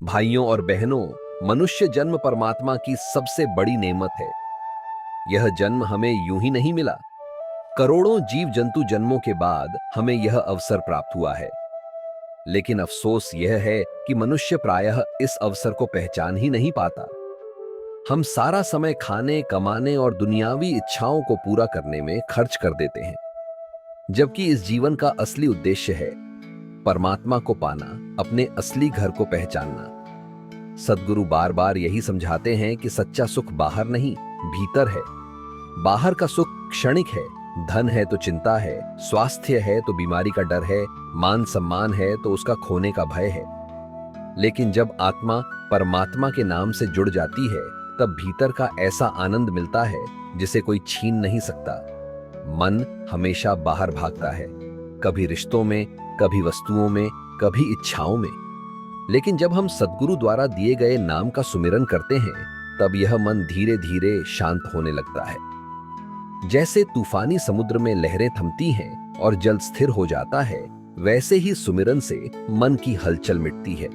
भाइयों और बहनों, मनुष्य जन्म परमात्मा की सबसे बड़ी नेमत है। यह जन्म हमें यूं ही नहीं मिला। करोड़ों जीव जंतु जन्मों के बाद हमें यह अवसर प्राप्त हुआ है। लेकिन अफसोस यह है कि मनुष्य प्रायः इस अवसर को पहचान ही नहीं पाता। हम सारा समय खाने, कमाने और दुनियावी इच्छाओं को पूरा करने में खर्च कर देते हैं, जबकि इस जीवन का असली उद्देश्य है परमात्मा को पाना, अपने असली घर को पहचानना। सद्गुरु बार बार यही समझाते हैं कि सच्चा सुख बाहर नहीं, भीतर है। बाहर का सुख क्षणिक है। धन है तो चिंता है, स्वास्थ्य है तो बीमारी का डर है, मान सम्मान है तो उसका खोने का भय है। लेकिन जब आत्मा परमात्मा के नाम से जुड़ जाती है, तब भीतर का ऐसा आनंद मिलता है जिसे कोई छीन नहीं सकता। मन हमेशा बाहर भागता है, कभी रिश्तों में, कभी वस्तुओं में, कभी इच्छाओं में। लेकिन जब हम सद्गुरु द्वारा दिए गए नाम का सुमिरन करते हैं, तब यह मन धीरे धीरे शांत होने लगता है। जैसे तूफानी समुद्र में लहरें थमती हैं और जल स्थिर हो जाता है, वैसे ही सुमिरन से मन की हलचल मिटती है।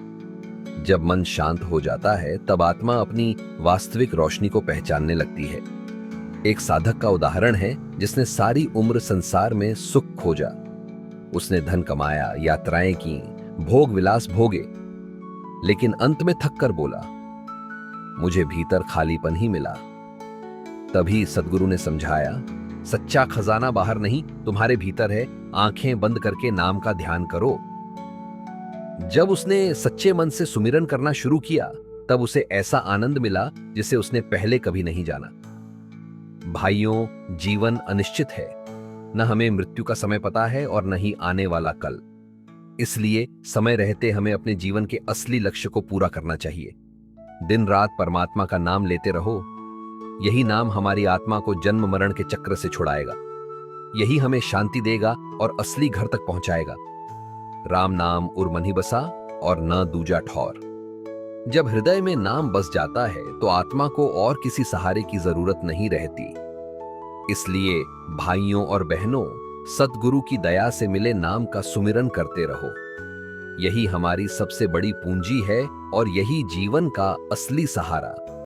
जब मन शांत हो जाता है, तब आत्मा अपनी वास्तविक रोशनी को पहचानने लगती है। एक साधक का उदाहरण है जिसने सारी उम्र संसार में सुख खोजा। उसने धन कमाया, यात्राएं की, भोग विलास भोगे, लेकिन अंत में थक कर बोला, मुझे भीतर खालीपन ही मिला। तभी सद्गुरु ने समझाया, सच्चा खजाना बाहर नहीं, तुम्हारे भीतर है। आंखें बंद करके नाम का ध्यान करो। जब उसने सच्चे मन से सुमिरन करना शुरू किया, तब उसे ऐसा आनंद मिला जिसे उसने पहले कभी नहीं जाना। भाइयों, जीवन अनिश्चित है। न हमें मृत्यु का समय पता है और न ही आने वाला कल। इसलिए समय रहते हमें अपने जीवन के असली लक्ष्य को पूरा करना चाहिए। दिन रात परमात्मा का नाम लेते रहो। यही नाम हमारी आत्मा को जन्म मरण के चक्र से छुड़ाएगा। यही हमें शांति देगा और असली घर तक पहुंचाएगा। राम नाम उर्मनि बसा और न दूजा ठौर। जब हृदय में नाम बस जाता है, तो आत्मा को और किसी सहारे की जरूरत नहीं रहती। इसलिए भाइयों और बहनों, सद्गुरु की दया से मिले नाम का सुमिरन करते रहो। यही हमारी सबसे बड़ी पूंजी है और यही जीवन का असली सहारा।